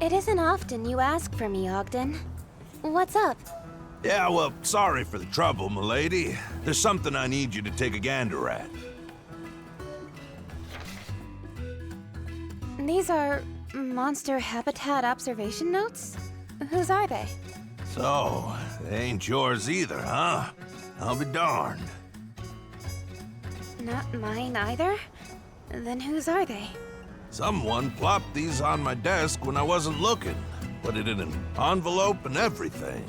It isn't often you ask for me, Ogden. What's up? Yeah, well, sorry for the trouble, milady. There's something I need you to take a gander at. These are monster habitat observation notes? Whose are they? So, they ain't yours either, huh? I'll be darned. Not mine either? Then whose are they? Someone plopped these on my desk when I wasn't looking. Put it in an envelope and everything.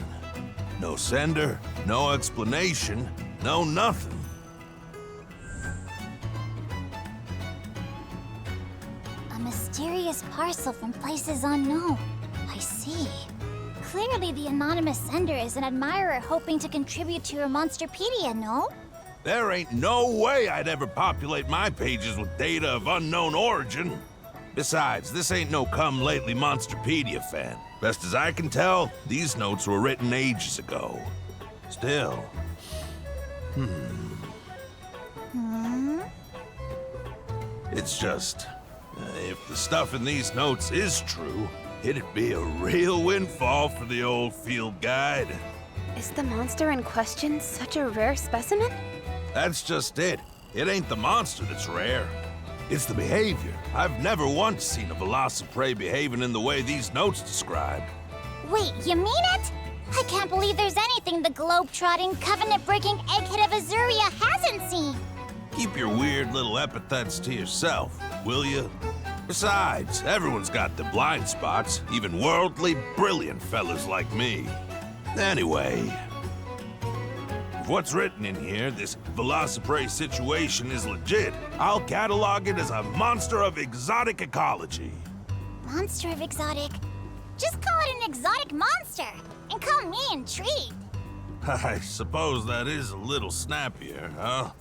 No sender, no explanation, no nothing. A mysterious parcel from places unknown. I see. Clearly the anonymous sender is an admirer hoping to contribute to your Monsterpedia, no? There ain't no way I'd ever populate my pages with data of unknown origin. Besides, this ain't no come-lately Monsterpedia fan. Best as I can tell, these notes were written ages ago. Still... It's just... if the stuff in these notes is true, it'd be a real windfall for the old field guide. Is the monster in question such a rare specimen? That's just it. It ain't the monster that's rare. It's the behavior. I've never once seen a Velociprey behaving in the way these notes describe. Wait, you mean it? I can't believe there's anything the globe-trotting, covenant-breaking egghead of Azuria hasn't seen. Keep your weird little epithets to yourself, will you? Besides, everyone's got the blind spots, even worldly, brilliant fellas like me. Anyway, if what's written in here, this Velociprey situation is legit, I'll catalog it as a monster of exotic ecology. Monster of exotic? Just call it an exotic monster, and call me intrigued. I suppose that is a little snappier, huh?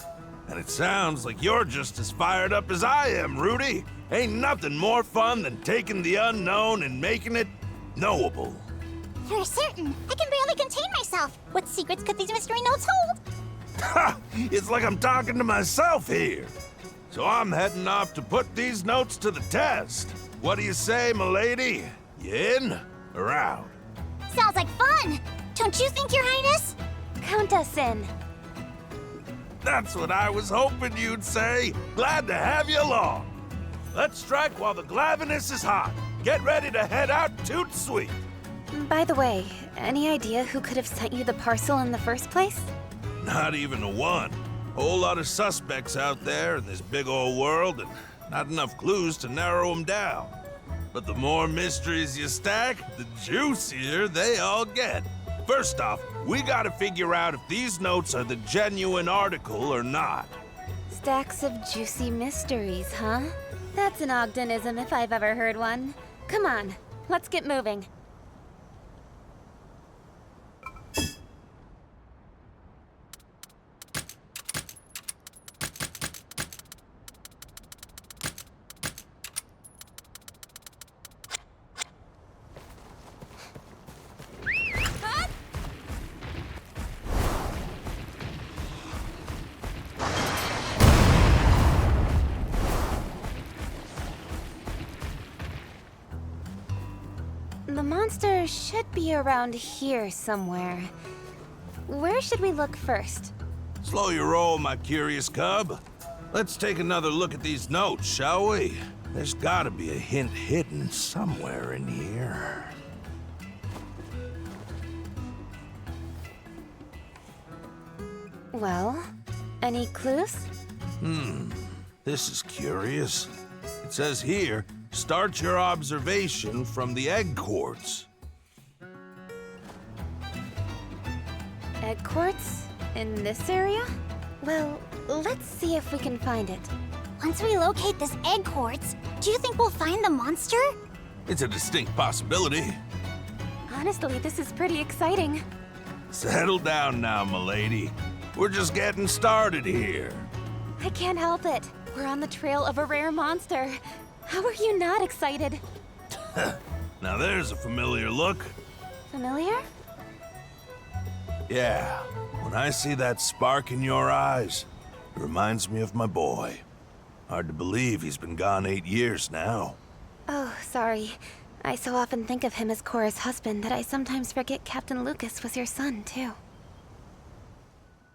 And it sounds like you're just as fired up as I am, Rudy. Ain't nothing more fun than taking the unknown and making it knowable. You're certain? I can barely contain myself. What secrets could these mystery notes hold? Ha! It's like I'm talking to myself here. So I'm heading off to put these notes to the test. What do you say, milady? You in or out? Sounds like fun! Don't you think, Your Highness? Count us in. That's what I was hoping you'd say. Glad to have you along. Let's strike while the glaviness is hot. Get ready to head out toot sweet. By the way, any idea who could have sent you the parcel in the first place? Not even a one. Whole lot of suspects out there in this big old world, and not enough clues to narrow them down. But the more mysteries you stack, the juicier they all get. First off, we gotta figure out if these notes are the genuine article or not. Stacks of juicy mysteries, huh? That's an Ogdenism if I've ever heard one. Come on, let's get moving. The monster should be around here somewhere. Where should we look first? Slow your roll, my curious cub. Let's take another look at these notes, shall we? There's gotta be a hint hidden somewhere in here. Well, any clues? This is curious. It says here, start your observation from the egg quartz. Egg quartz? In this area? Well, let's see if we can find it. Once we locate this egg quartz, do you think we'll find the monster? It's a distinct possibility. Honestly, this is pretty exciting. Settle down now, milady. We're just getting started here. I can't help it. We're on the trail of a rare monster. How are you not excited? Now there's a familiar look. Familiar? Yeah, when I see that spark in your eyes, it reminds me of my boy. Hard to believe he's been gone 8 years now. Oh, sorry. I so often think of him as Cora's husband that I sometimes forget Captain Lucas was your son, too.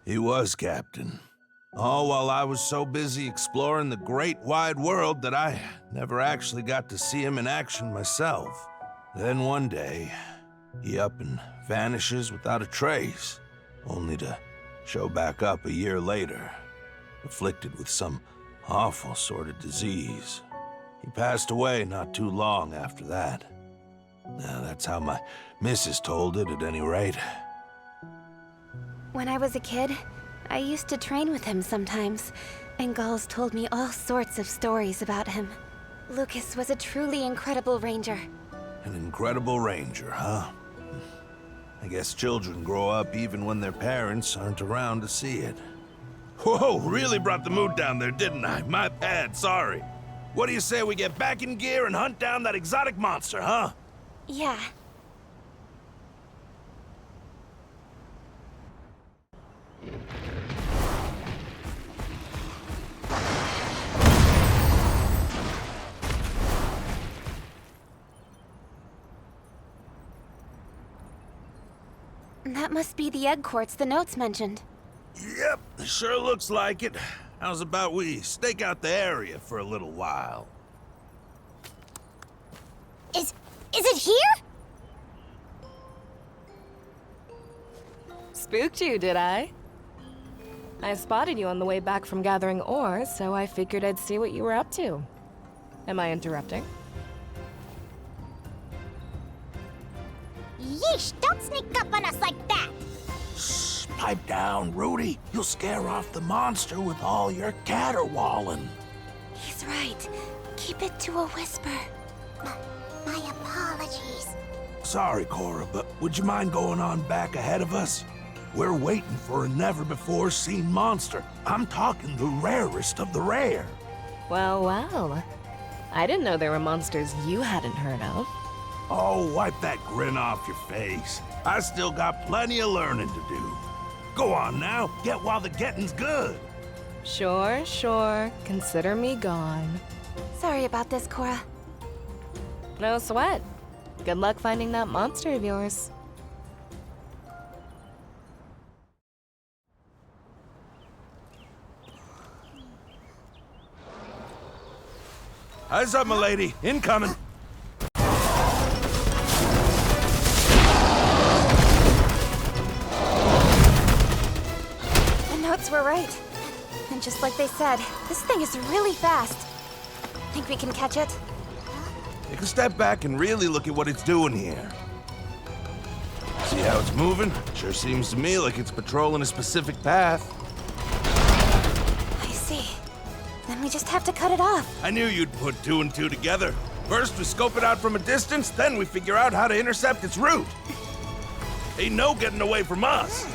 He was Captain. All while I was so busy exploring the great wide world that I never actually got to see him in action myself. Then one day, he up and vanishes without a trace, only to show back up a year later, afflicted with some awful sort of disease. He passed away not too long after that. Now, that's how my missus told it, at any rate. When I was a kid, I used to train with him sometimes, and Gulls told me all sorts of stories about him. Lucas was a truly incredible ranger. An incredible ranger, huh? I guess children grow up even when their parents aren't around to see it. Whoa, really brought the mood down there, didn't I? My bad, sorry. What do you say we get back in gear and hunt down that exotic monster, huh? Yeah. That must be the egg quartz the notes mentioned. Yep, sure looks like it. How's about we stake out the area for a little while? Is it here? Spooked you, did I? I spotted you on the way back from gathering ores, so I figured I'd see what you were up to. Am I interrupting? Yeesh, don't sneak up on us like that! Shh, pipe down, Rudy. You'll scare off the monster with all your caterwauling. He's right. Keep it to a whisper. My apologies. Sorry, Cora, but would you mind going on back ahead of us? We're waiting for a never-before-seen monster. I'm talking the rarest of the rare. Well, well. I didn't know there were monsters you hadn't heard of. Oh, wipe that grin off your face. I still got plenty of learning to do. Go on now, get while the getting's good. Sure, sure. Consider me gone. Sorry about this, Cora. No sweat. Good luck finding that monster of yours. Eyes up, my lady. Incoming. The notes were right. And just like they said, this thing is really fast. Think we can catch it? Take a step back and really look at what it's doing here. See how it's moving? Sure seems to me like it's patrolling a specific path. I see. Then we just have to cut it off. I knew you'd put two and two together. First, we scope it out from a distance, then we figure out how to intercept its route. Ain't no getting away from us.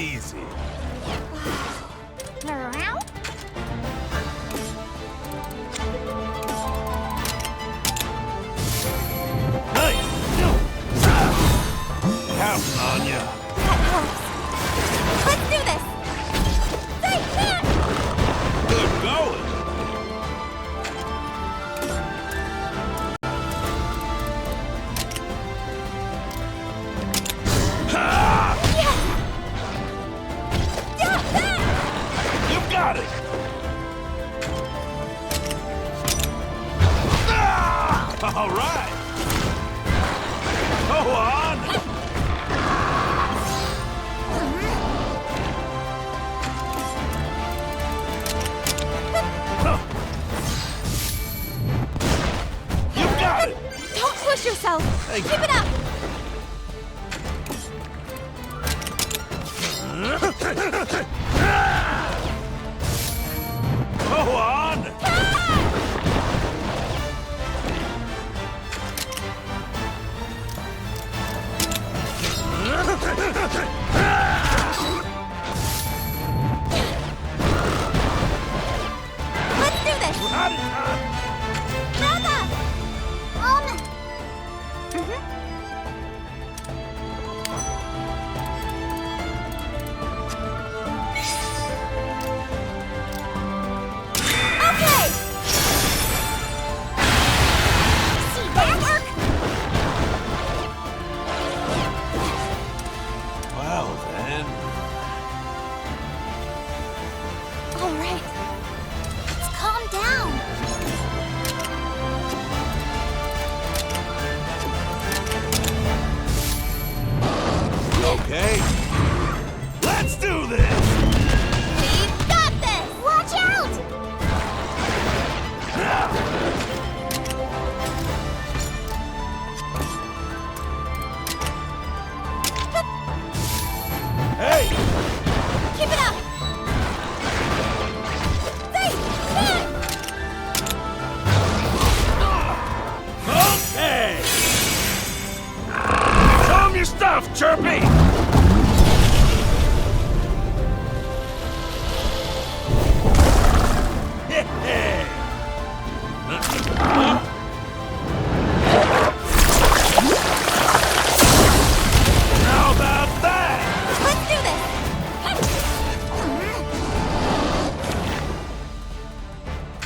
easy. Nice! Counting on ya. That helps. Let's do this! Say, man! Good going. You got it! All right! Go on! You got it! Don't push yourself! Thank Keep it up! Go on! Let's do this! Out of time! Brother! Okay! See that work? Well then... All right. Let's calm down. Okay. Let's do this! We've got this! Watch out! Hey! Keep it up! Say, man! Okay! Show 'em your stuff, Chirpy! How about that? Let's do this!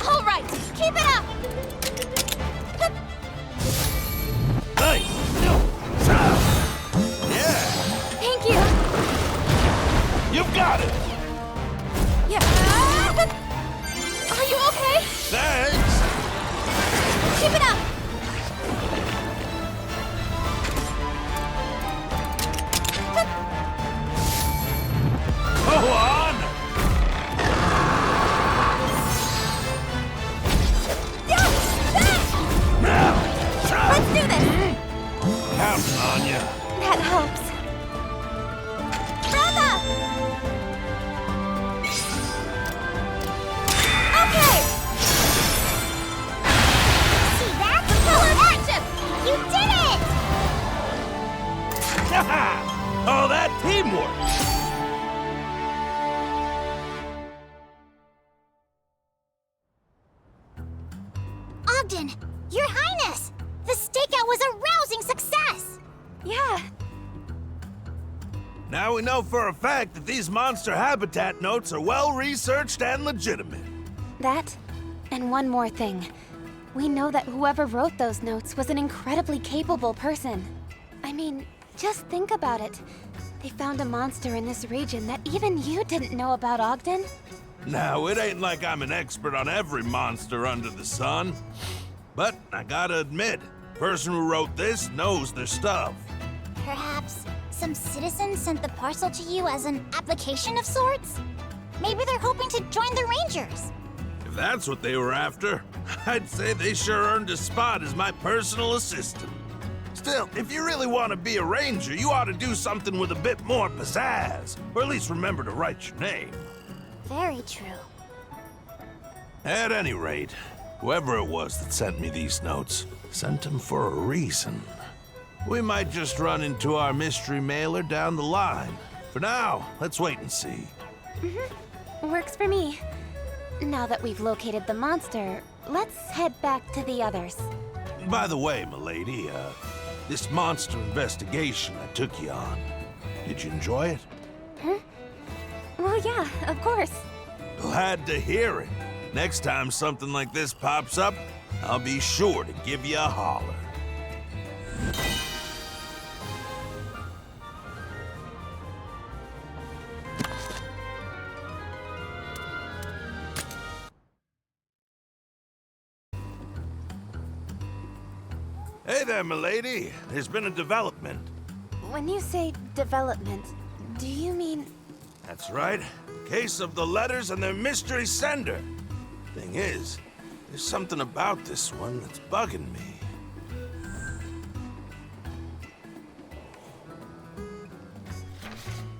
All right, keep it up! Nice! Yeah! Thank you! You've got it! Yeah. Are you okay? Thanks! Keep it up! Go on! Now! Let's do this! Counting on ya. That helps. Brother! Okay! See that? Color action! You did it! Oh, that teamwork! Ogden, Your Highness! The stakeout was a rousing success! Yeah. Now we know for a fact that these monster habitat notes are well-researched and legitimate. That, and one more thing. We know that whoever wrote those notes was an incredibly capable person. I mean, just think about it. They found a monster in this region that even you didn't know about, Ogden. Now, it ain't like I'm an expert on every monster under the sun. But I gotta admit, the person who wrote this knows their stuff. Perhaps some citizen sent the parcel to you as an application of sorts? Maybe they're hoping to join the Rangers. If that's what they were after, I'd say they sure earned a spot as my personal assistant. Still, if you really want to be a ranger, you ought to do something with a bit more pizzazz. Or at least remember to write your name. Very true. At any rate, whoever it was that sent me these notes, sent them for a reason. We might just run into our mystery mailer down the line. For now, let's wait and see. Works for me. Now that we've located the monster, let's head back to the others. By the way, milady, this monster investigation I took you on, did you enjoy it? Well, yeah, of course. Glad to hear it. Next time something like this pops up, I'll be sure to give you a holler. Hey there, milady. There's been a development. When you say development, do you mean... That's right. Case of the letters and their mystery sender. Thing is, there's something about this one that's bugging me.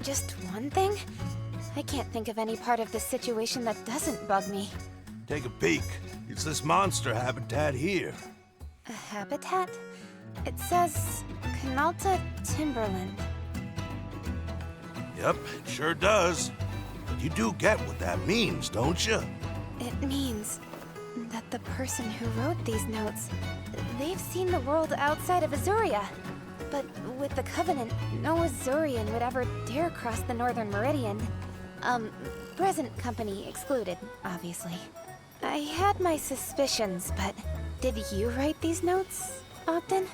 Just one thing? I can't think of any part of the situation that doesn't bug me. Take a peek. It's this monster habitat here. A habitat? It says Canalta Timberland. Yep, it sure does. But you do get what that means, don't you? It means that the person who wrote these notes, they've seen the world outside of Azuria. But with the Covenant, no Azurian would ever dare cross the Northern Meridian. Present company excluded, obviously. I had my suspicions, but did you write these notes, Ogden?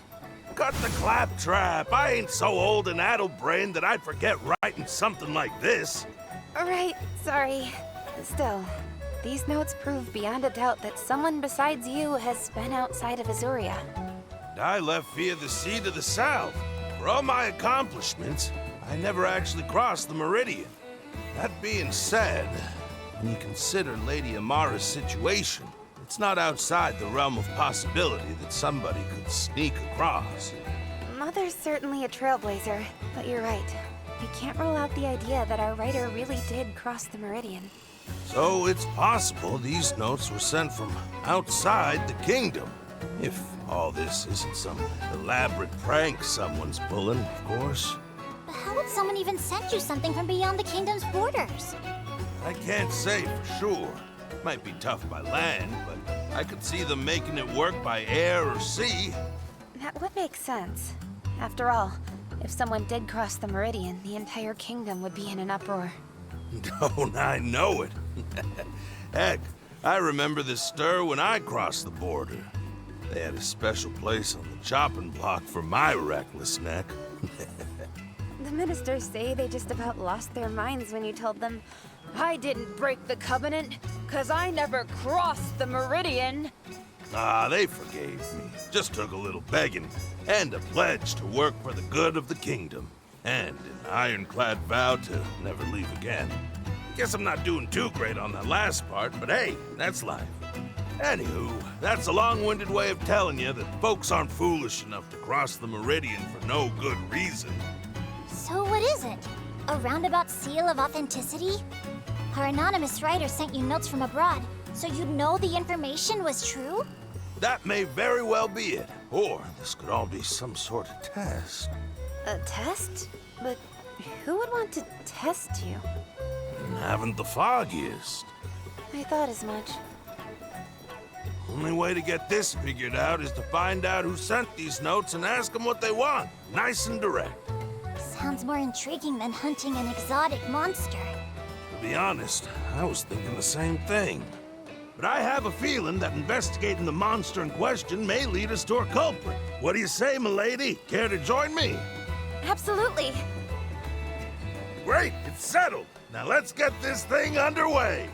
Cut the claptrap. I ain't so old and addle-brained that I'd forget writing something like this. Right, sorry. Still, these notes prove beyond a doubt that someone besides you has been outside of Azuria. I left via the sea to the south. For all my accomplishments, I never actually crossed the Meridian. That being said, when you consider Lady Amara's situation, it's not outside the realm of possibility that somebody could sneak across. Mother's certainly a trailblazer, but you're right. We can't rule out the idea that our writer really did cross the Meridian. So it's possible these notes were sent from outside the kingdom. If all this isn't some elaborate prank someone's pulling, of course. But how would someone even send you something from beyond the kingdom's borders? I can't say for sure. Might be tough by land, but I could see them making it work by air or sea. That would make sense. After all, if someone did cross the Meridian, the entire kingdom would be in an uproar. Don't I know it? Heck, I remember the stir when I crossed the border. They had a special place on the chopping block for my reckless neck. The ministers say they just about lost their minds when you told them, I didn't break the covenant, 'cause I never crossed the Meridian. Ah, they forgave me. Just took a little begging, and a pledge to work for the good of the kingdom. And an ironclad vow to never leave again. Guess I'm not doing too great on that last part, but hey, that's life. Anywho, that's a long-winded way of telling you that folks aren't foolish enough to cross the Meridian for no good reason. So what is it? A roundabout seal of authenticity? Our anonymous writer sent you notes from abroad, so you'd know the information was true? That may very well be it. Or this could all be some sort of test. A test? But who would want to test you? Haven't the foggiest. I thought as much. Only way to get this figured out is to find out who sent these notes and ask them what they want. Nice and direct. Sounds more intriguing than hunting an exotic monster. To be honest, I was thinking the same thing. But I have a feeling that investigating the monster in question may lead us to our culprit. What do you say, milady? Care to join me? Absolutely. Great, it's settled. Now let's get this thing underway.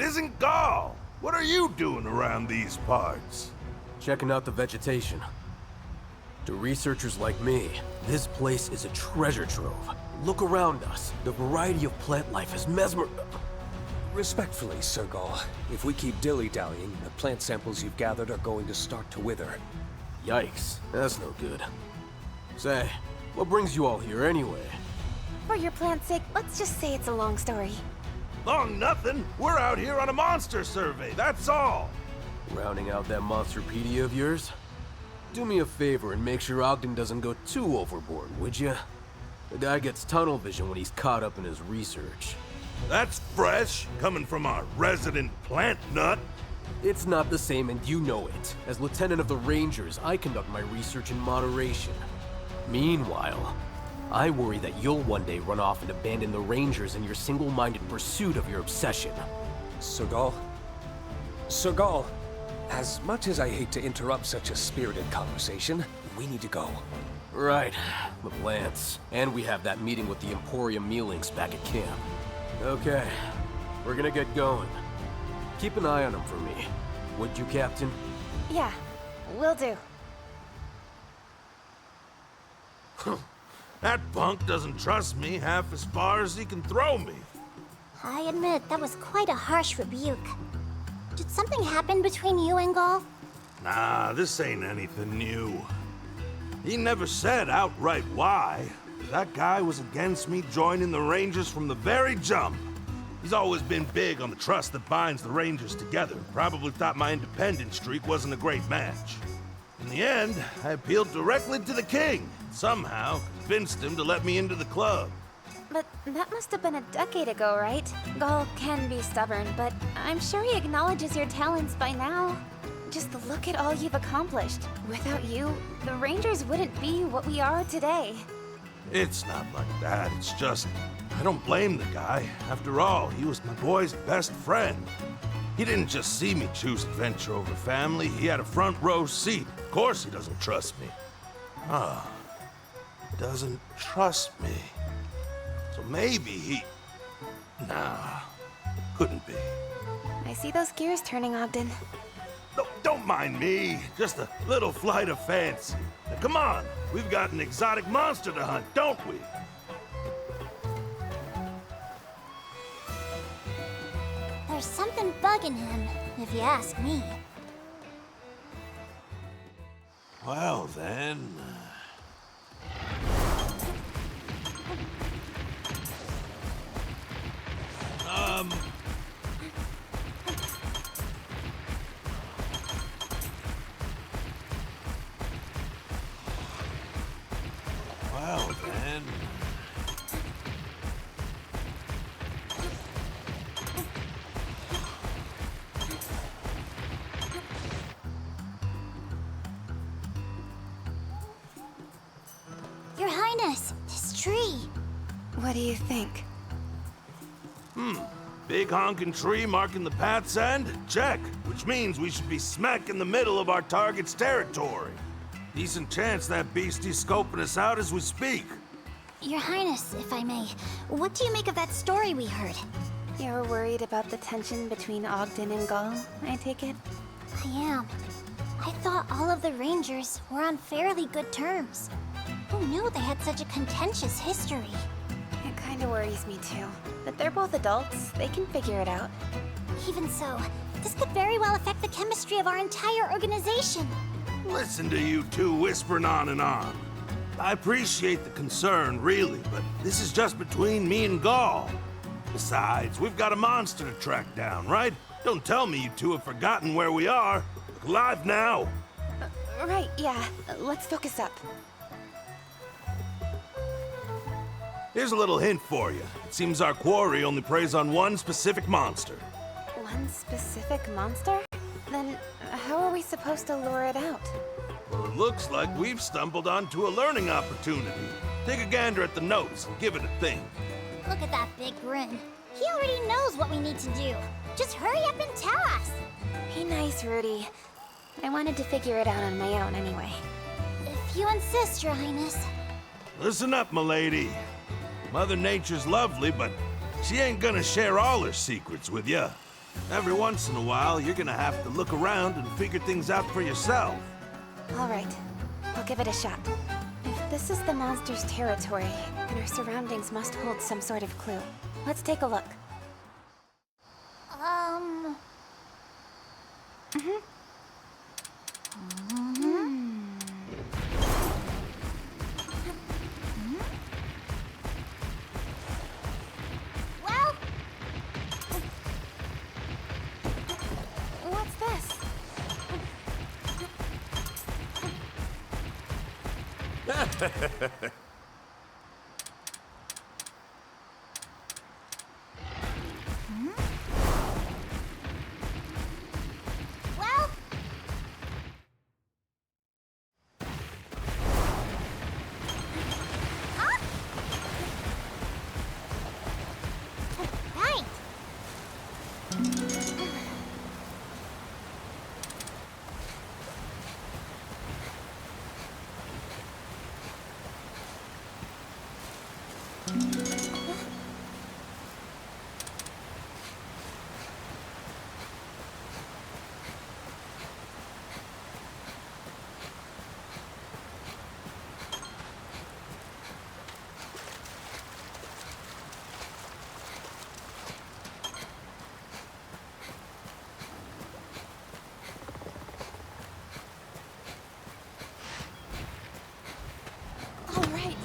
it isn't Gall. What are you doing around these parts? Checking out the vegetation. To researchers like me, this place is a treasure trove. Look around us. The variety of plant life is Respectfully, Sir Gall, if we keep dilly-dallying, the plant samples you've gathered are going to start to wither. Yikes, that's no good. Say, what brings you all here anyway? For your plant's sake, let's just say it's a long story. Long nothing. We're out here on a monster survey, that's all. Rounding out that monsterpedia of yours? Do me a favor and make sure Ogden doesn't go too overboard, would you? The guy gets tunnel vision when he's caught up in his research. That's fresh, coming from our resident plant nut. It's not the same, and you know it. As Lieutenant of the Rangers, I conduct my research in moderation. Meanwhile, I worry that you'll one day run off and abandon the Rangers in your single-minded pursuit of your obsession. Sir Gall? Sir Gall, as much as I hate to interrupt such a spirited conversation, we need to go. Right, the plants. And we have that meeting with the Emporium Mealings back at camp. Okay, we're gonna get going. Keep an eye on them for me. Would you, Captain? Yeah, will do. That punk doesn't trust me half as far as he can throw me. I admit, that was quite a harsh rebuke. Did something happen between you and Gall? Nah, this ain't anything new. He never said outright why. That guy was against me joining the Rangers from the very jump. He's always been big on the trust that binds the Rangers together. Probably thought my independent streak wasn't a great match. In the end, I appealed directly to the king. Somehow convinced him to let me into the club. But that must have been a decade ago, right? Gall can be stubborn, but I'm sure he acknowledges your talents by now. Just look at all you've accomplished. Without you, the Rangers wouldn't be what we are today. It's not like that. It's just, I don't blame the guy. After all, he was my boy's best friend. He didn't just see me choose adventure over family. He had a front row seat. Of course he doesn't trust me. Doesn't trust me. So maybe he... Nah, couldn't be. I see those gears turning, Ogden. No, don't mind me. Just a little flight of fancy. Now, come on. We've got an exotic monster to hunt, don't we? There's something bugging him, if you ask me. Well, then... Well, then... Your Highness, this tree. What do you think? Big honking tree marking the path's end? Check. Which means we should be smack in the middle of our target's territory. Decent chance that beastie's scoping us out as we speak. Your Highness, if I may, what do you make of that story we heard? You're worried about the tension between Ogden and Gall, I take it? I am. I thought all of the Rangers were on fairly good terms. Who knew they had such a contentious history? It kinda worries me too. But they're both adults, they can figure it out. Even so, this could very well affect the chemistry of our entire organization. Listen to you two whispering on and on. I appreciate the concern, really, but this is just between me and Gall. Besides, we've got a monster to track down, right? Don't tell me you two have forgotten where we are. Look alive now. Right, yeah. Let's focus up. Here's a little hint for you. It seems our quarry only preys on one specific monster. One specific monster? Then how are we supposed to lure it out? Well, it looks like we've stumbled onto a learning opportunity. Take a gander at the notes and give it a think. Look at that big grin. He already knows what we need to do. Just hurry up and tell us. Be nice, Rudy. I wanted to figure it out on my own anyway. If you insist, Your Highness. Listen up, m'lady. Mother Nature's lovely, but she ain't gonna share all her secrets with ya. Every once in a while, you're gonna have to look around and figure things out for yourself. All right, I'll give it a shot. If this is the monster's territory, then our surroundings must hold some sort of clue. Let's take a look. Well, What's this? well. Huh? Right. All right.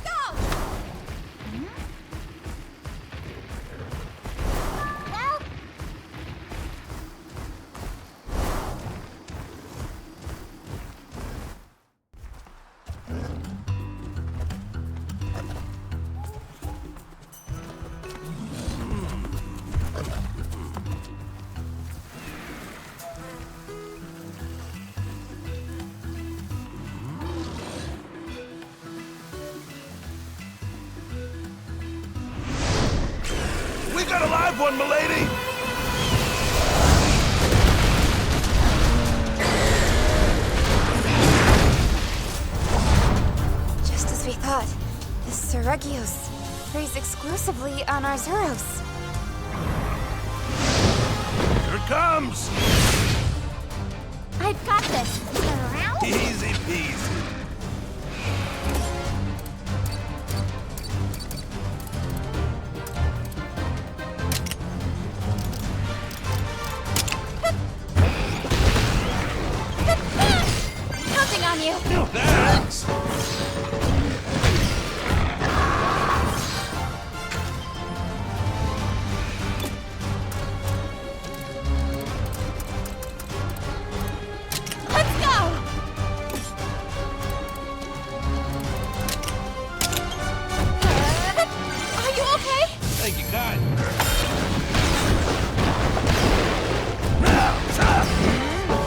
Well, We got a live one, milady! Just as we thought, this Seregios preys exclusively on our Zeros. Here it comes! I've got this. Around? Easy peasy. Counting on you! Thanks! Let's go! Are you okay? Thank you, kind. Now, stop!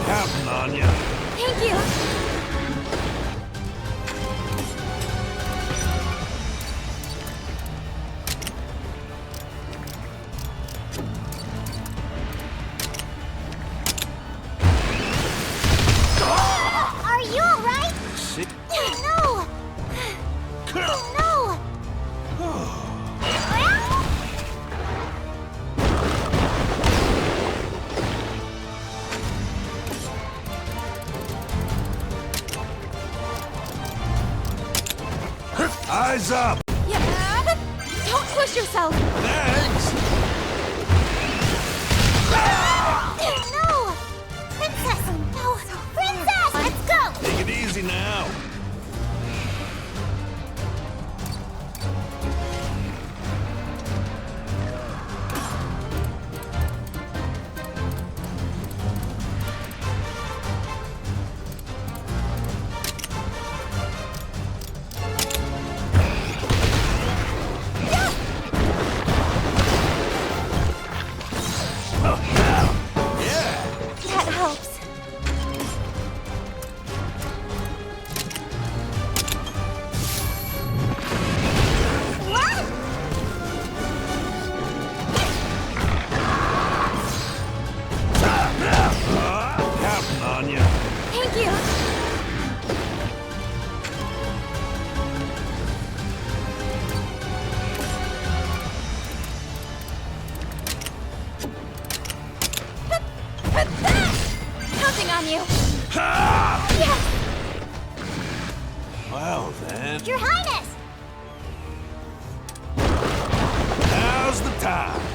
Counting on you. Thank you. Are you alright? Shit. No! No! Eyes up! Yeah. Don't push yourself. Thanks! No! Princess! No! Princess! Let's go! Take it easy now. That helps. you. Ha! Yes! Well then, Your Highness! now's the time.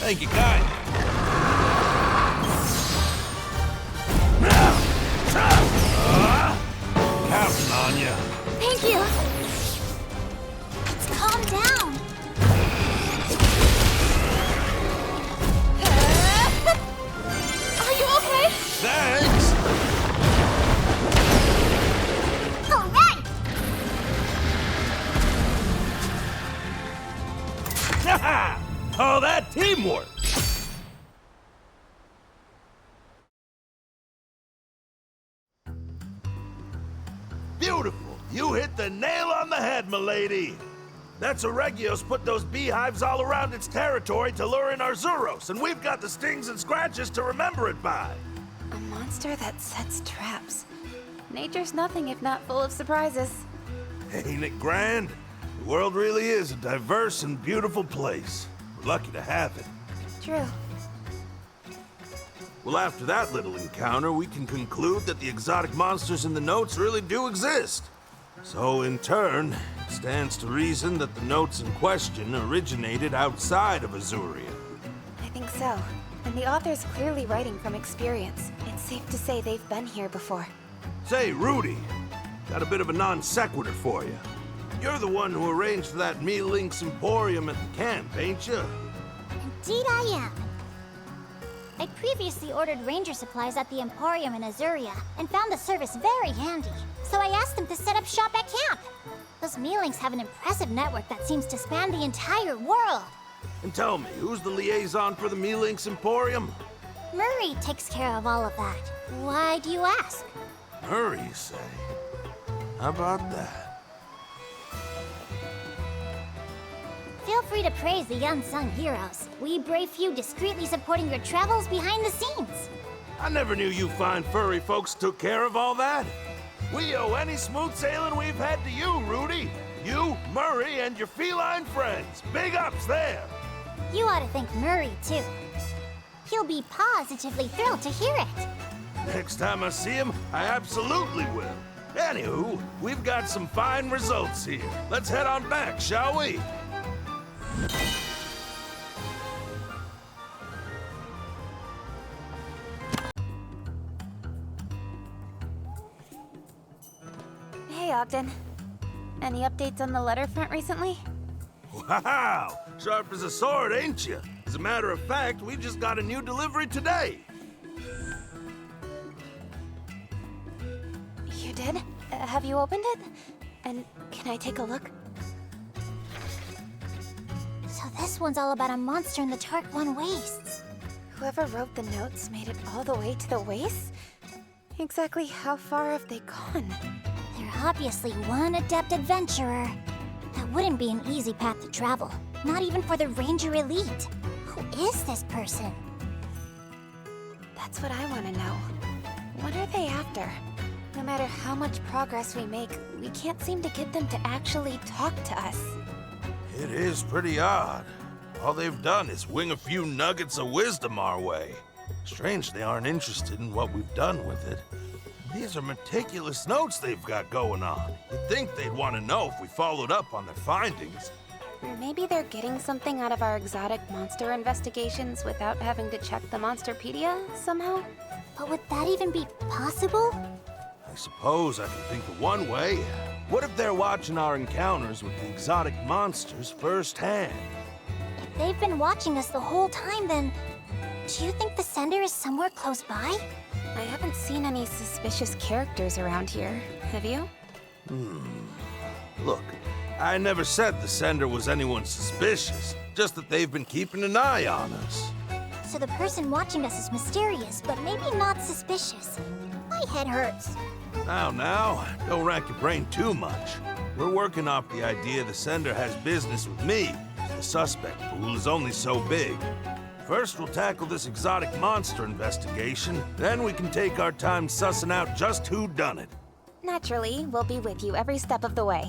Thank you, kind. Counting on you. Thank you. Let's calm down. Are you okay? Thanks. All right. Oh, that teamwork. Beautiful. You hit the nail on the head, milady. That's Oregios put those beehives all around its territory to lure in our Zuros, and we've got the stings and scratches to remember it by. A monster that sets traps. Nature's nothing if not full of surprises. Ain't it grand? The world really is a diverse and beautiful place. We're lucky to have it. True. Well, after that little encounter, we can conclude that the exotic monsters in the notes really do exist. So, in turn, it stands to reason that the notes in question originated outside of Azuria. I think so. And the author's clearly writing from experience. It's safe to say they've been here before. Say, Rudy, got a bit of a non sequitur for you. You're the one who arranged for that Me-Link's Emporium at the camp, ain't you? Indeed I am. I previously ordered ranger supplies at the Emporium in Azuria, and found the service very handy. So I asked them to set up shop at camp. Those Me-Links have an impressive network that seems to span the entire world. And tell me, who's the liaison for the Me-Links Emporium? Murray takes care of all of that. Why do you ask? Murray, you say? How about that? Feel free to praise the unsung heroes. We brave few discreetly supporting your travels behind the scenes. I never knew you fine furry folks took care of all that. We owe any smooth sailing we've had to you, Rudy. You, Murray, and your feline friends. Big ups there. You ought to thank Murray, too. He'll be positively thrilled to hear it. Next time I see him, I absolutely will. Anywho, we've got some fine results here. Let's head on back, shall we? Hey, Ogden. Any updates on the letter front recently? Wow! Sharp as a sword, ain't you? As a matter of fact, we just got a new delivery today. You did? Have you opened it? And can I take a look? So this one's all about a monster in the Tark 1 wastes. Whoever wrote the notes made it all the way to the wastes? Exactly how far have they gone? They're obviously one adept adventurer. That wouldn't be an easy path to travel, not even for the Ranger Elite. Who is this person? That's what I want to know. What are they after? No matter how much progress we make, we can't seem to get them to actually talk to us. It is pretty odd. All they've done is wing a few nuggets of wisdom our way. Strange they aren't interested in what we've done with it. These are meticulous notes they've got going on. You'd think they'd want to know if we followed up on their findings. Maybe they're getting something out of our exotic monster investigations without having to check the Monsterpedia somehow? But would that even be possible? I suppose I can think of one way. What if they're watching our encounters with the exotic monsters firsthand? If they've been watching us the whole time, then do you think the sender is somewhere close by? I haven't seen any suspicious characters around here, have you? Look, I never said the sender was anyone suspicious, just that they've been keeping an eye on us. So the person watching us is mysterious, but maybe not suspicious. My head hurts. Now, don't rack your brain too much. We're working off the idea the sender has business with me. The suspect pool is only so big. First, we'll tackle this exotic monster investigation, then we can take our time sussing out just who done it. Naturally, we'll be with you every step of the way.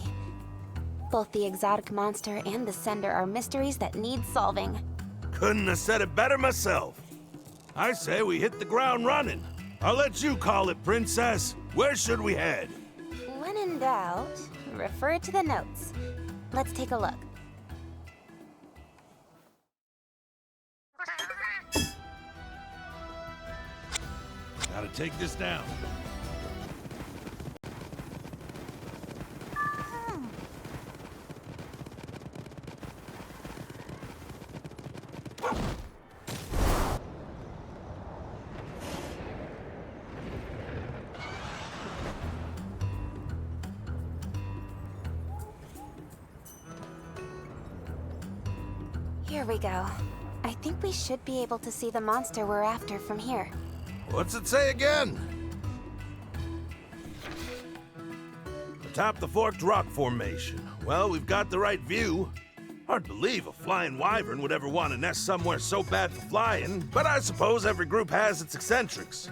Both the exotic monster and the sender are mysteries that need solving. Couldn't have said it better myself. I say we hit the ground running. I'll let you call it, Princess. Where should we head? When in doubt, refer to the notes. Let's take a look. Gotta take this down. Here we go. I think we should be able to see the monster we're after from here. What's it say again? Atop the forked rock formation. Well, we've got the right view. Hard to believe a flying wyvern would ever want to nest somewhere so bad for flying, but I suppose every group has its eccentrics.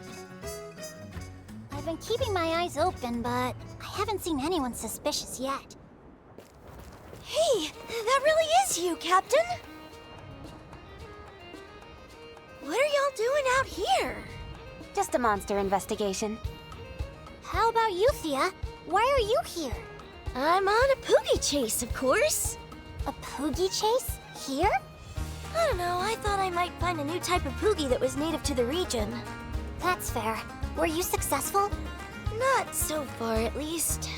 I've been keeping my eyes open, but I haven't seen anyone suspicious yet. Hey, that really is you, Captain! What are y'all doing out here? Just a monster investigation. How about you, Thea? Why are you here? I'm on a Poogie chase, of course. A Poogie chase? Here? I don't know, I thought I might find a new type of Poogie that was native to the region. That's fair. Were you successful? Not so far, at least.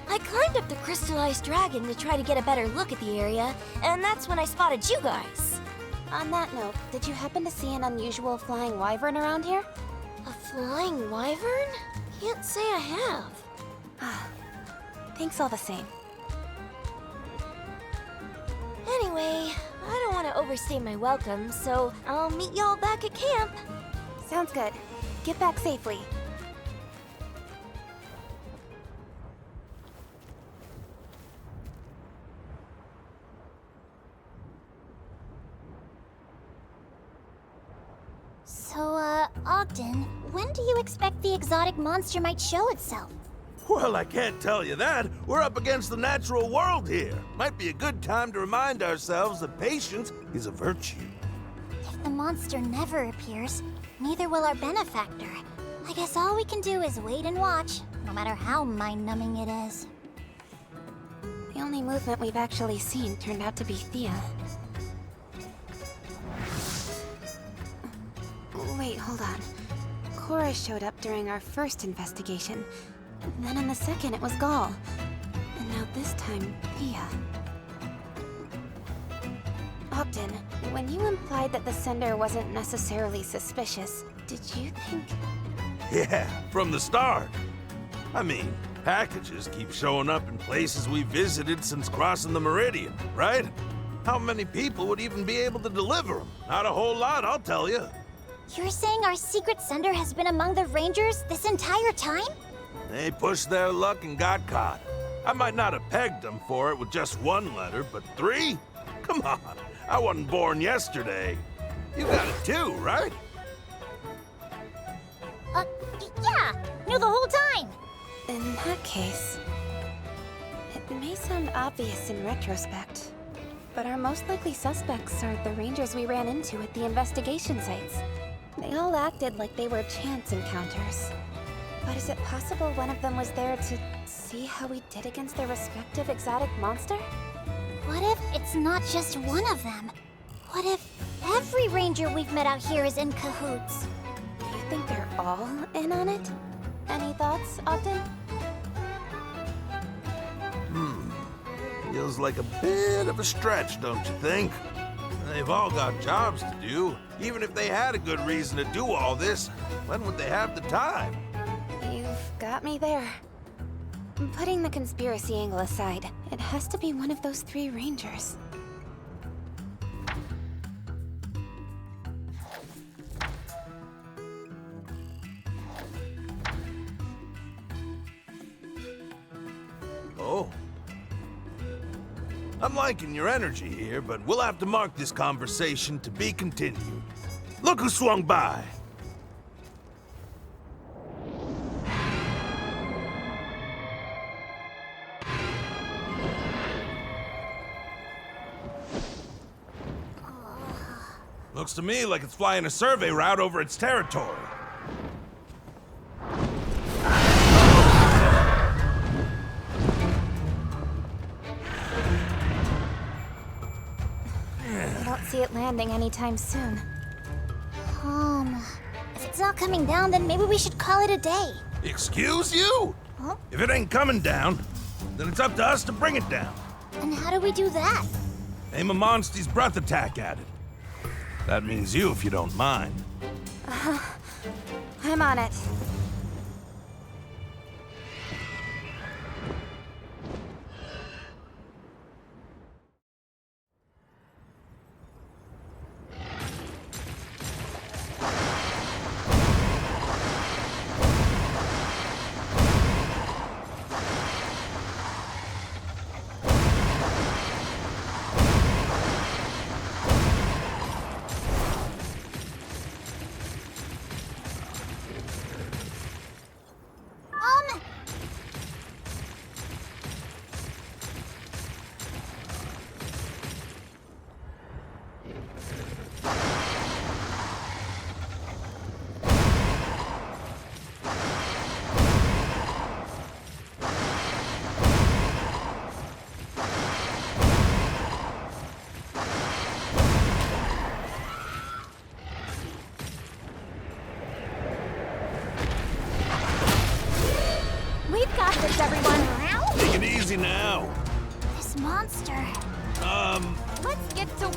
I climbed up the crystallized dragon to try to get a better look at the area, and that's when I spotted you guys. On that note, did you happen to see an unusual flying wyvern around here? A flying wyvern? Can't say I have. Thanks all the same. Anyway, I don't want to overstay my welcome, so I'll meet y'all back at camp. Sounds good. Get back safely. So, Ogden, when do you expect the exotic monster might show itself? Well, I can't tell you that. We're up against the natural world here. Might be a good time to remind ourselves that patience is a virtue. If the monster never appears, neither will our benefactor. I guess all we can do is wait and watch, no matter how mind-numbing it is. The only movement we've actually seen turned out to be Thea. Wait, hold on. Cora showed up during our first investigation. Then in the second, it was Gall. And now this time, Thea. Ogden, when you implied that the sender wasn't necessarily suspicious, did you think... Yeah, from the start. I mean, packages keep showing up in places we visited since crossing the Meridian, right? How many people would even be able to deliver them? Not a whole lot, I'll tell you. You're saying our secret sender has been among the Rangers this entire time? They pushed their luck and got caught. I might not have pegged them for it with just one letter, but 3? Come on, I wasn't born yesterday. You got it too, right? Yeah, knew the whole time. In that case... It may sound obvious in retrospect, but our most likely suspects are the Rangers we ran into at the investigation sites. They all acted like they were chance encounters. But is it possible one of them was there to see how we did against their respective exotic monster? What if it's not just one of them? What if every ranger we've met out here is in cahoots? Do you think they're all in on it? Any thoughts, Ogden? Feels like a bit of a stretch, don't you think? They've all got jobs to do. Even if they had a good reason to do all this, when would they have the time? You've got me there. Putting the conspiracy angle aside, it has to be one of those 3 Rangers. Oh. I'm liking your energy here, but we'll have to mark this conversation to be continued. Look who swung by! Looks to me like it's flying a survey route over its territory. I don't see it landing anytime soon. If it's not coming down, then maybe we should call it a day. Excuse you? Huh? If it ain't coming down, then it's up to us to bring it down. And how do we do that? Aim a monster's breath attack at it. That means you, if you don't mind. I'm on it. Everyone, Take it easy now. this monster. Let's get to...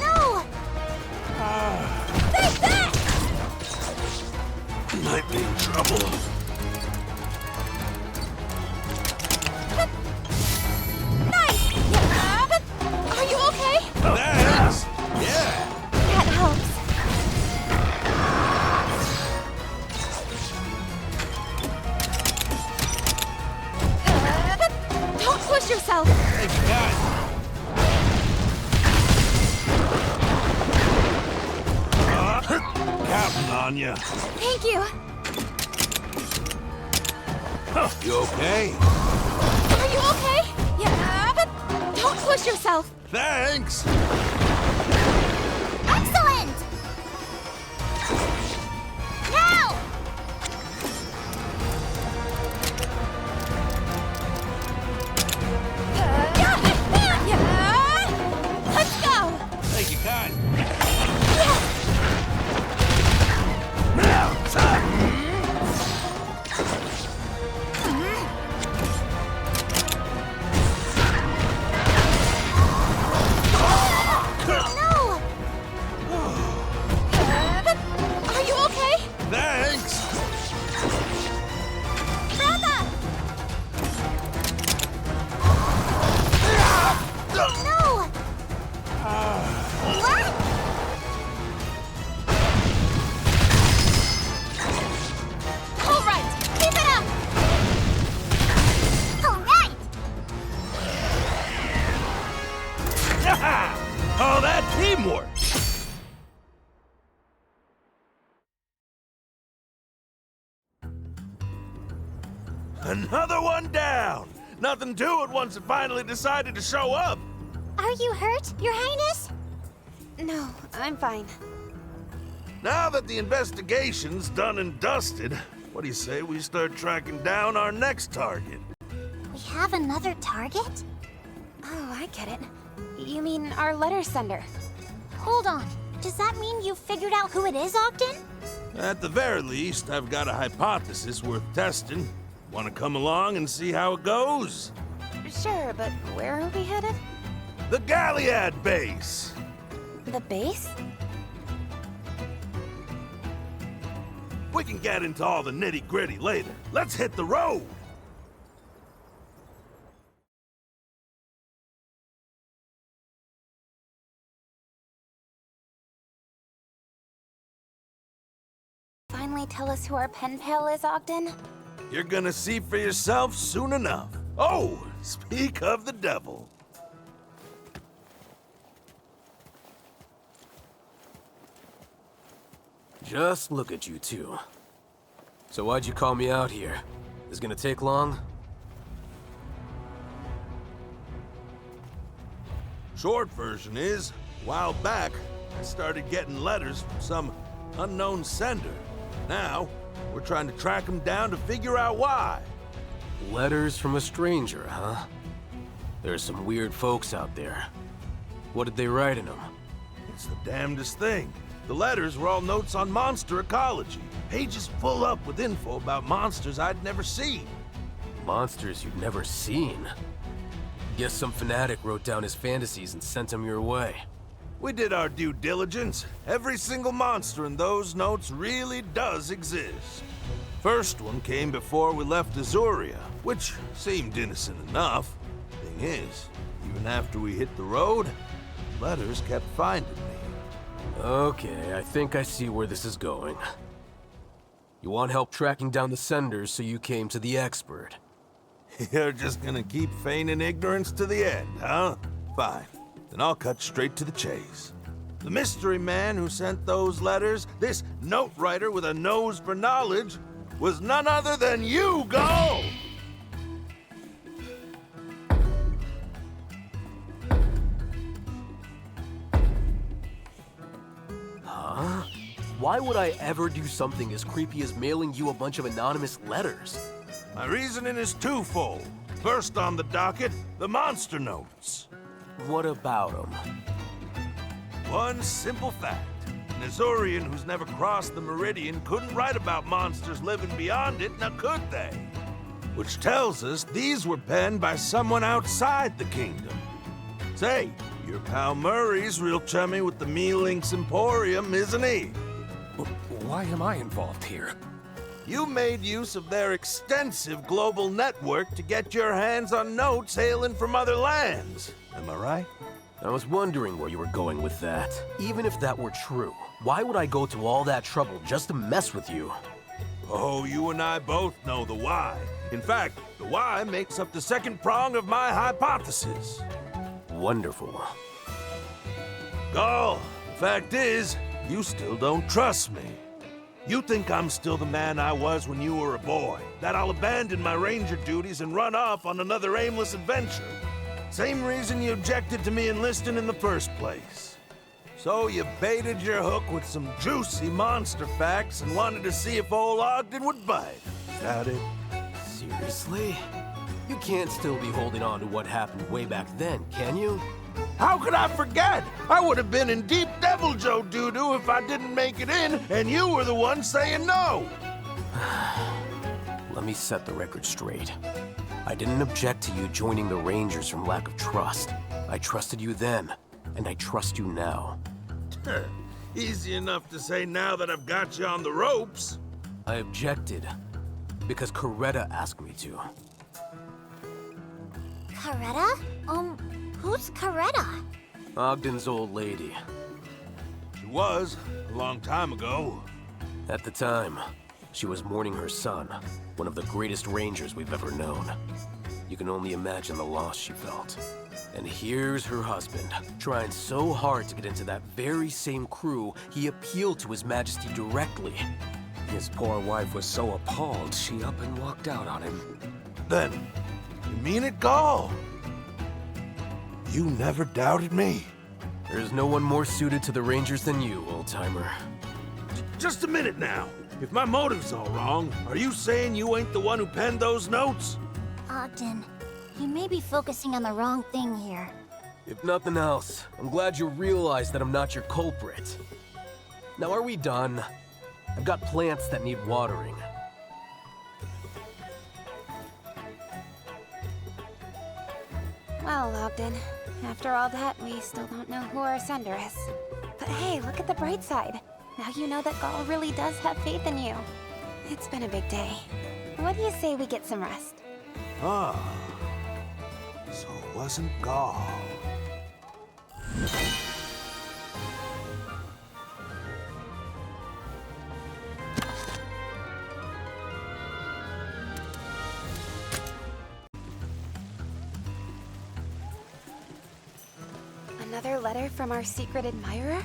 No! Take that! on you. Thank you. Huh, you okay? Are you okay? Yeah, but don't push yourself. Thanks. Excellent! Now! Yeah. Let's go. Thank you, kind. Yeah. Now, son. No. Are you okay? Thanks. Brother! No! What? All right, keep it up. All right! Oh, that teamwork. Another one down. Nothing to it once it finally decided to show up. Are you hurt, Your Highness? No, I'm fine. Now that the investigation's done and dusted, what do you say we start tracking down our next target? We have another target? Oh, I get it. You mean our letter sender? Hold on. Does that mean you figured out who it is, Ogden? At the very least, I've got a hypothesis worth testing. Want to come along and see how it goes? Sure, but where are we headed? The Galliad base! The base? We can get into all the nitty-gritty later. Let's hit the road! Finally tell us who our pen pal is, Ogden? You're gonna see for yourself soon enough. Oh, speak of the devil. Just look at you two. So why'd you call me out here? Is it gonna take long? Short version is, a while back, I started getting letters from some unknown sender. Now, we're trying to track him down to figure out why. Letters from a stranger, huh? There's some weird folks out there. What did they write in them? It's the damnedest thing. The letters were all notes on monster ecology. Pages full up with info about monsters I'd never seen. Monsters you'd never seen? Guess some fanatic wrote down his fantasies and sent them your way. We did our due diligence. Every single monster in those notes really does exist. First one came before we left Azuria, which seemed innocent enough. Thing is, even after we hit the road, letters kept finding me. Okay, I think I see where this is going. You want help tracking down the senders, so you came to the expert. You're just gonna keep feigning ignorance to the end, huh? Fine. Then I'll cut straight to the chase. The mystery man who sent those letters, this note writer with a nose for knowledge, was none other than you, Go! Huh? Why would I ever do something as creepy as mailing you a bunch of anonymous letters? My reasoning is twofold. First on the docket, the monster notes. What about them? One simple fact. An Azorian who's never crossed the Meridian couldn't write about monsters living beyond it, now could they? Which tells us these were penned by someone outside the kingdom. Say, your pal Murray's real chummy with the Me-Links Emporium, isn't he? Why am I involved here? You made use of their extensive global network to get your hands on notes hailing from other lands. Am I right? I was wondering where you were going with that. Even if that were true, why would I go to all that trouble just to mess with you? Oh, you and I both know the why. In fact, the why makes up the second prong of my hypothesis. Wonderful. Gall, the fact is, you still don't trust me. You think I'm still the man I was when you were a boy? That I'll abandon my ranger duties and run off on another aimless adventure? Same reason you objected to me enlisting in the first place. So you baited your hook with some juicy monster facts and wanted to see if old Ogden would bite. Is that it? Seriously? You can't still be holding on to what happened way back then, can you? How could I forget? I would have been in deep Devil Joe doo-doo if I didn't make it in, and you were the one saying no. Let me set the record straight. I didn't object to you joining the Rangers from lack of trust. I trusted you then, and I trust you now. Easy enough to say now that I've got you on the ropes. I objected because Coretta asked me to. Coretta? Who's Coretta? Ogden's old lady. She was, a long time ago. At the time, she was mourning her son, one of the greatest Rangers we've ever known. You can only imagine the loss she felt. And here's her husband, trying so hard to get into that very same crew, he appealed to His Majesty directly. His poor wife was so appalled, she up and walked out on him. Then, you mean it, Gall? You never doubted me? There's no one more suited to the Rangers than you, old-timer. Just a minute now. If my motive's all wrong, are you saying you ain't the one who penned those notes? Ogden, you may be focusing on the wrong thing here. If nothing else, I'm glad you realize that I'm not your culprit. Now, are we done? I've got plants that need watering. Well, Ogden, after all that, we still don't know who our sender is. But hey, look at the bright side. Now you know that Gall really does have faith in you. It's been a big day. What do you say we get some rest? Ah, so it wasn't Gall. Another letter from our secret admirer?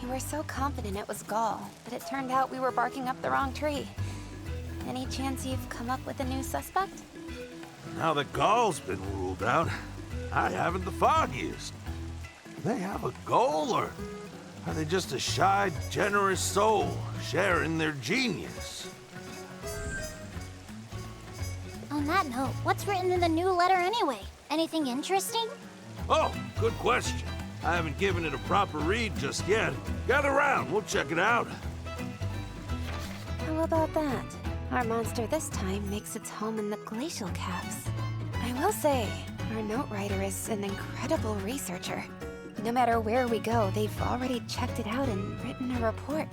You were so confident it was Gall, but it turned out we were barking up the wrong tree. Any chance you've come up with a new suspect? Now that Gall's been ruled out, I haven't the foggiest. Do they have a goal, or are they just a shy, generous soul sharing their genius? On that note, what's written in the new letter anyway? Anything interesting? Oh, good question. I haven't given it a proper read just yet. Gather round, we'll check it out. How about that? Our monster this time makes its home in the glacial caps. I will say, our note writer is an incredible researcher. No matter where we go, they've already checked it out and written a report.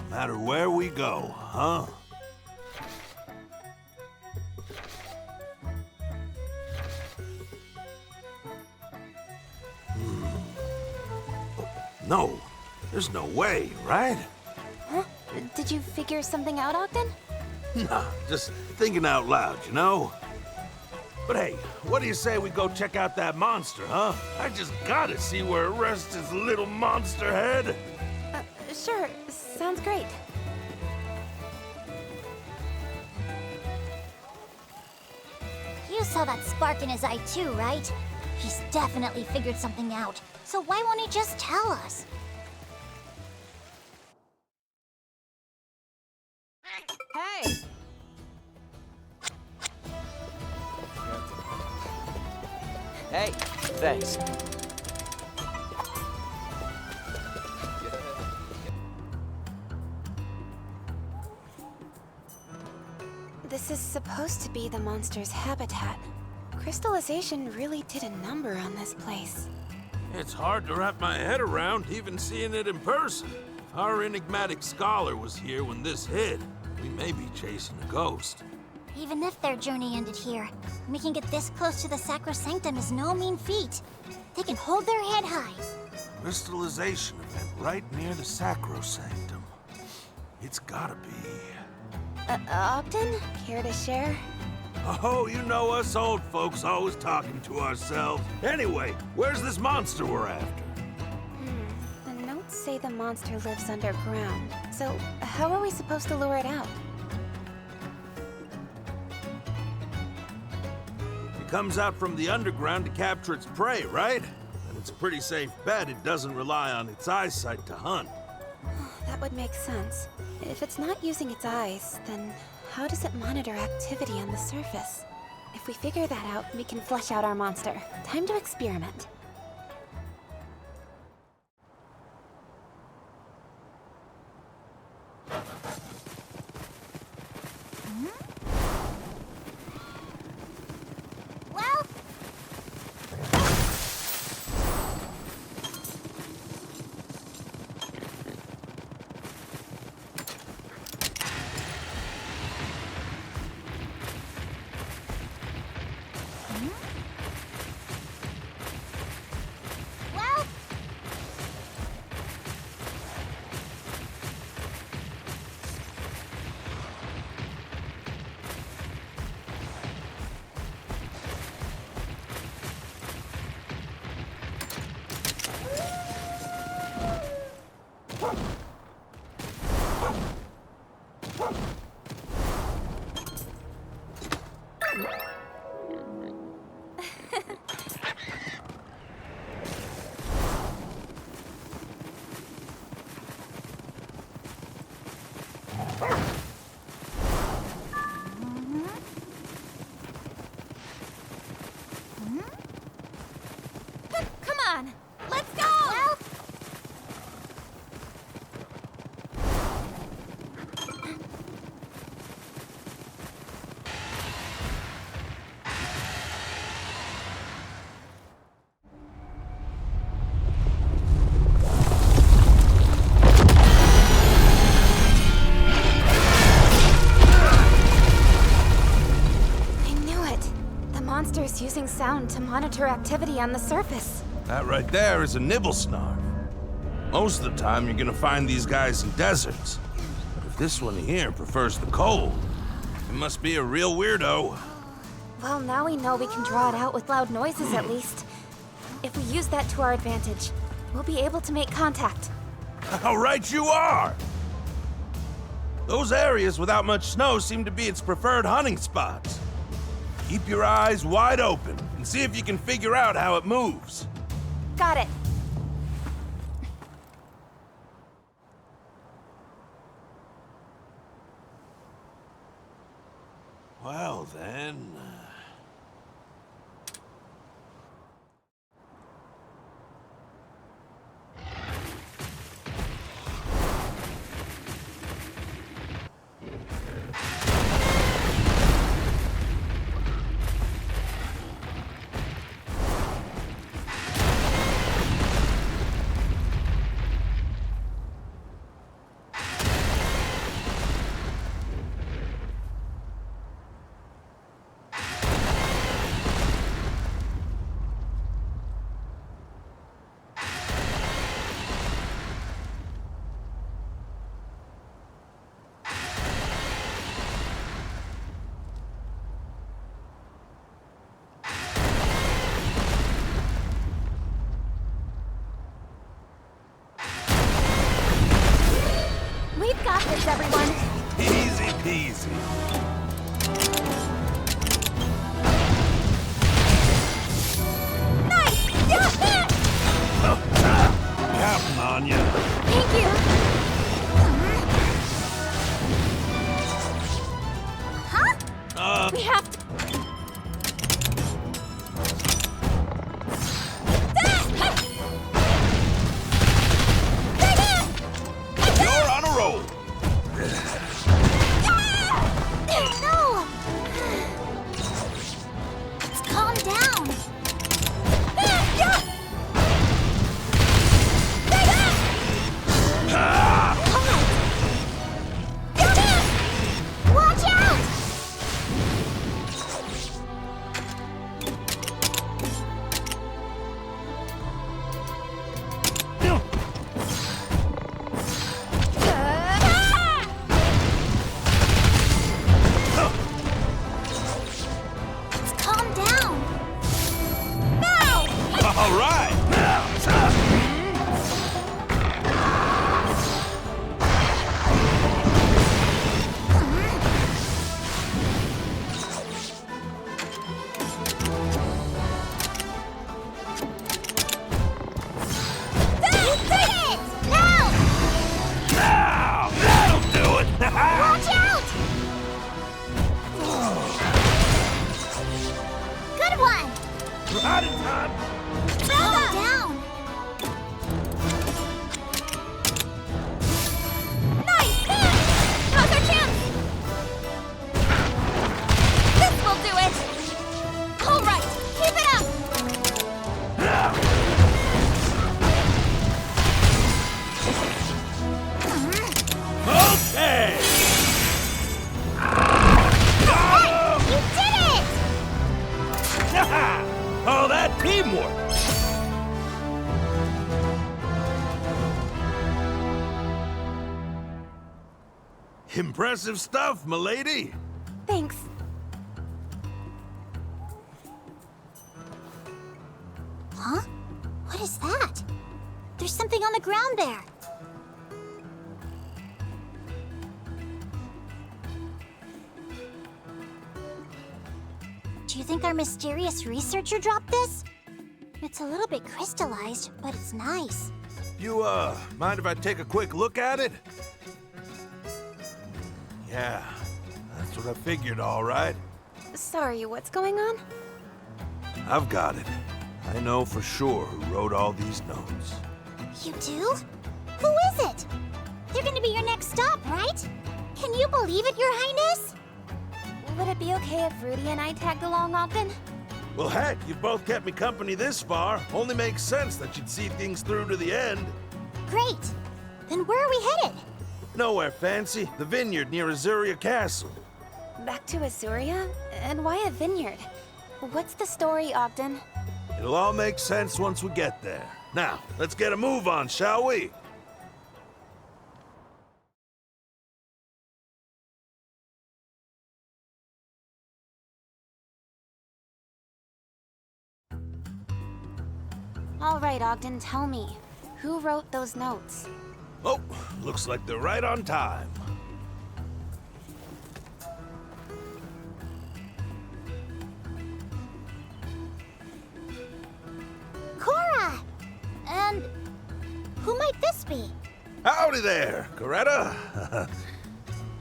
No matter where we go, huh? No, there's no way, right? Huh? Did you figure something out, Ogden? Nah, just thinking out loud, you know? But hey, what do you say we go check out that monster, huh? I just gotta see where it rests his little monster head. Sure, sounds great. You saw that spark in his eye too, right? He's definitely figured something out. So why won't he just tell us? Hey! Hey, thanks. This is supposed to be the monster's habitat. Crystallization really did a number on this place. It's hard to wrap my head around even seeing it in person. If our enigmatic scholar was here when this hit, we may be chasing a ghost. Even if their journey ended here, making it this close to the Sacrosanctum is no mean feat. They can hold their head high. Crystallization event right near the Sacrosanctum. It's gotta be. Ogden? Care to share? Oh, you know us old folks always talking to ourselves. Anyway, where's this monster we're after? The note say the monster lives underground. So, how are we supposed to lure it out? It comes out from the underground to capture its prey, right? And it's a pretty safe bet it doesn't rely on its eyesight to hunt. That would make sense. If it's not using its eyes, then how does it monitor activity on the surface? If we figure that out, we can flesh out our monster. Time to experiment. Well, well, Come on! Let's go! well. I knew it! The monster's using sound to monitor activity on the surface. That right there is a nibblesnarf. Most of the time, you're gonna find these guys in deserts. But if this one here prefers the cold, it must be a real weirdo. Well, now we know we can draw it out with loud noises at least. If we use that to our advantage, we'll be able to make contact. How right you are! Those areas without much snow seem to be its preferred hunting spots. Keep your eyes wide open and see if you can figure out how it moves. Got it. Well then... We've got this, everyone. Easy peasy. Nice! Yeah! Counting on ya. Thank you. Huh? We have to... You're on a roll. No! Let's calm down. Watch out! Impressive stuff, milady. Thanks. Huh? What is that? There's something on the ground there. Do you think our mysterious researcher dropped this? It's a little bit crystallized, but it's nice. You, mind if I take a quick look at it? Yeah, that's what I figured, all right. Sorry, what's going on? I've got it. I know for sure who wrote all these notes. You do? Who is it? They're gonna be your next stop, right? Can you believe it, Your Highness? Would it be okay if Rudy and I tagged along, Ogden? Well, heck, you've both kept me company this far. Only makes sense that you'd see things through to the end. Great. Then where are we headed? Nowhere fancy. The vineyard near Azuria Castle. Back to Azuria? And why a vineyard? What's the story, Ogden? It'll all make sense once we get there. Now, let's get a move on, shall we? All right, Ogden, tell me. Who wrote those notes? Oh, looks like they're right on time. Cora! And who might this be? Howdy there, Coretta.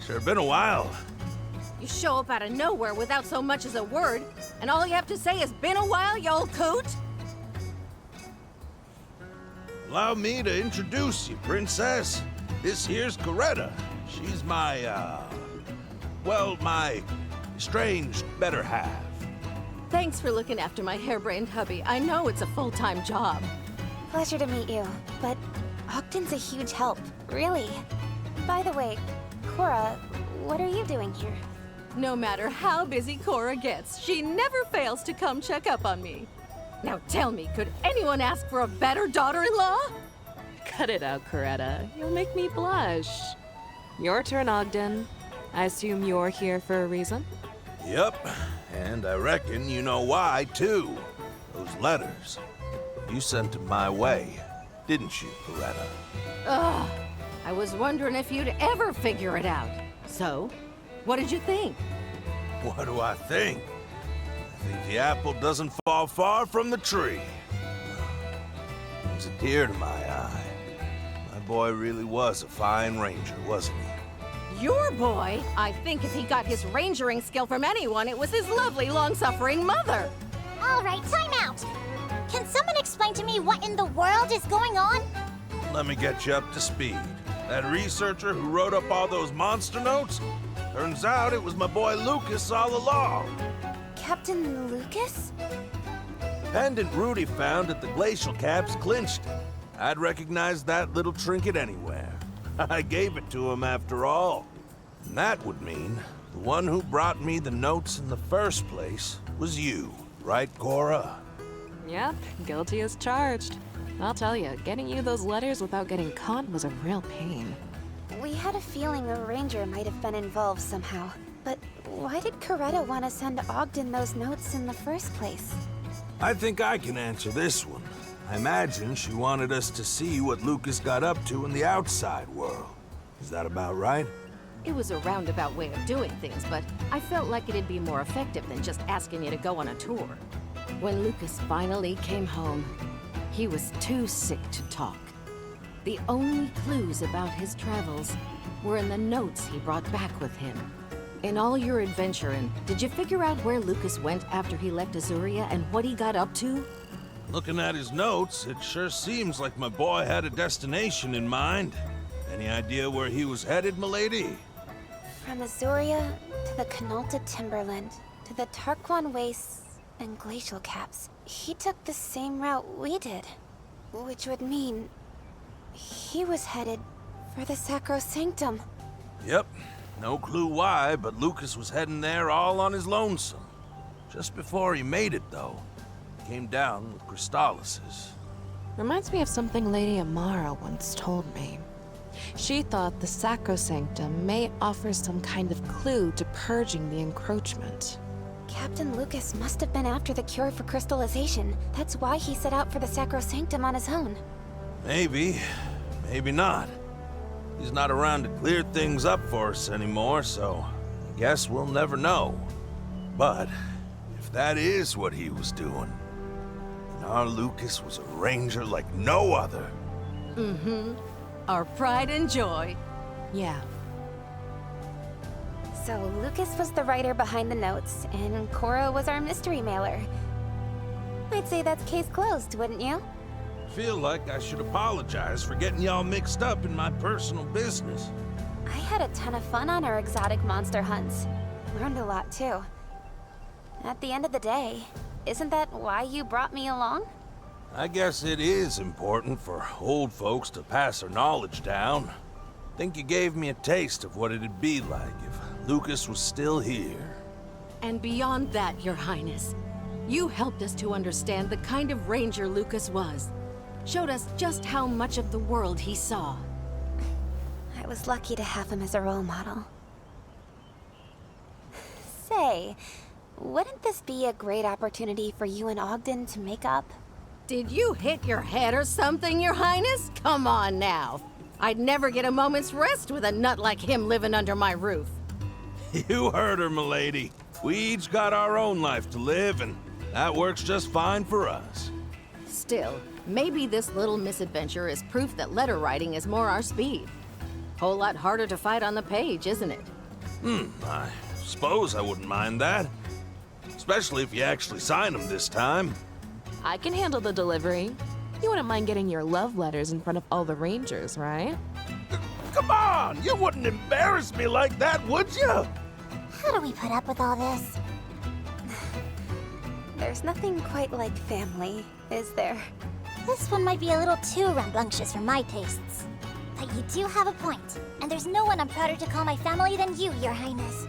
Sure been a while. You show up out of nowhere without so much as a word, and all you have to say is, "Been a while, you old coot?" Allow me to introduce you, Princess. This here's Coretta. She's my, well, my estranged better half. Thanks for looking after my harebrained hubby. I know it's a full-time job. Pleasure to meet you, but Ogden's a huge help, really. By the way, Cora, what are you doing here? No matter how busy Cora gets, she never fails to come check up on me. Now tell me, could anyone ask for a better daughter-in-law? Cut it out, Coretta. You'll make me blush. Your turn, Ogden. I assume you're here for a reason? Yep, and I reckon you know why, too. Those letters. You sent them my way, didn't you, Coretta? Ugh, I was wondering if you'd ever figure it out. So, what did you think? What do I think? I think the apple doesn't fall far from the tree. There's a tear to my eye. My boy really was a fine ranger, wasn't he? Your boy? I think if he got his rangering skill from anyone, it was his lovely, long-suffering mother. All right, time out. Can someone explain to me what in the world is going on? Let me get you up to speed. That researcher who wrote up all those monster notes? Turns out it was my boy Lucas all along. Captain Lucas? The pendant Rudy found at the glacial caps clinched it. I'd recognize that little trinket anywhere. I gave it to him after all. And that would mean the one who brought me the notes in the first place was you, right, Cora? Yep, guilty as charged. I'll tell you, getting you those letters without getting caught was a real pain. We had a feeling a ranger might have been involved somehow. But why did Coretta want to send Ogden those notes in the first place? I think I can answer this one. I imagine she wanted us to see what Lucas got up to in the outside world. Is that about right? It was a roundabout way of doing things, but I felt like it'd be more effective than just asking you to go on a tour. When Lucas finally came home, he was too sick to talk. The only clues about his travels were in the notes he brought back with him. In all your adventuring, did you figure out where Lucas went after he left Azuria and what he got up to? Looking at his notes, it sure seems like my boy had a destination in mind. Any idea where he was headed, milady? From Azuria to the Canalta Timberland, to the Tarquan Wastes and Glacial Caps. He took the same route we did, which would mean he was headed for the Sacrosanctum. Yep, no clue why, but Lucas was heading there all on his lonesome. Just before he made it, though, he came down with crystallises. Reminds me of something Lady Amara once told me. She thought the Sacrosanctum may offer some kind of clue to purging the encroachment. Captain Lucas must have been after the cure for crystallization. That's why he set out for the Sacrosanctum on his own. Maybe, maybe not. He's not around to clear things up for us anymore, so I guess we'll never know. But if that is what he was doing, then our Lucas was a ranger like no other. Mm-hmm. Our pride and joy. Yeah. So Lucas was the writer behind the notes, and Cora was our mystery mailer. I'd say that's case closed, wouldn't you? Feel like I should apologize for getting y'all mixed up in my personal business. I had a ton of fun on our exotic monster hunts. Learned a lot, too. At the end of the day, isn't that why you brought me along? I guess it is important for old folks to pass their knowledge down. Think you gave me a taste of what it'd be like if Lucas was still here. And beyond that, Your Highness, you helped us to understand the kind of ranger Lucas was. Showed us just how much of the world he saw. I was lucky to have him as a role model. Say, wouldn't this be a great opportunity for you and Ogden to make up? Did you hit your head or something, Your Highness? Come on now. I'd never get a moment's rest with a nut like him living under my roof. You heard her, milady. We each got our own life to live, and that works just fine for us. Still, maybe this little misadventure is proof that letter writing is more our speed. Whole lot harder to fight on the page, isn't it? I suppose I wouldn't mind that. Especially if you actually sign them this time. I can handle the delivery. You wouldn't mind getting your love letters in front of all the rangers, right? Come on! You wouldn't embarrass me like that, would you? How do we put up with all this? There's nothing quite like family, is there? This one might be a little too rambunctious for my tastes. But you do have a point, and there's no one I'm prouder to call my family than you, Your Highness.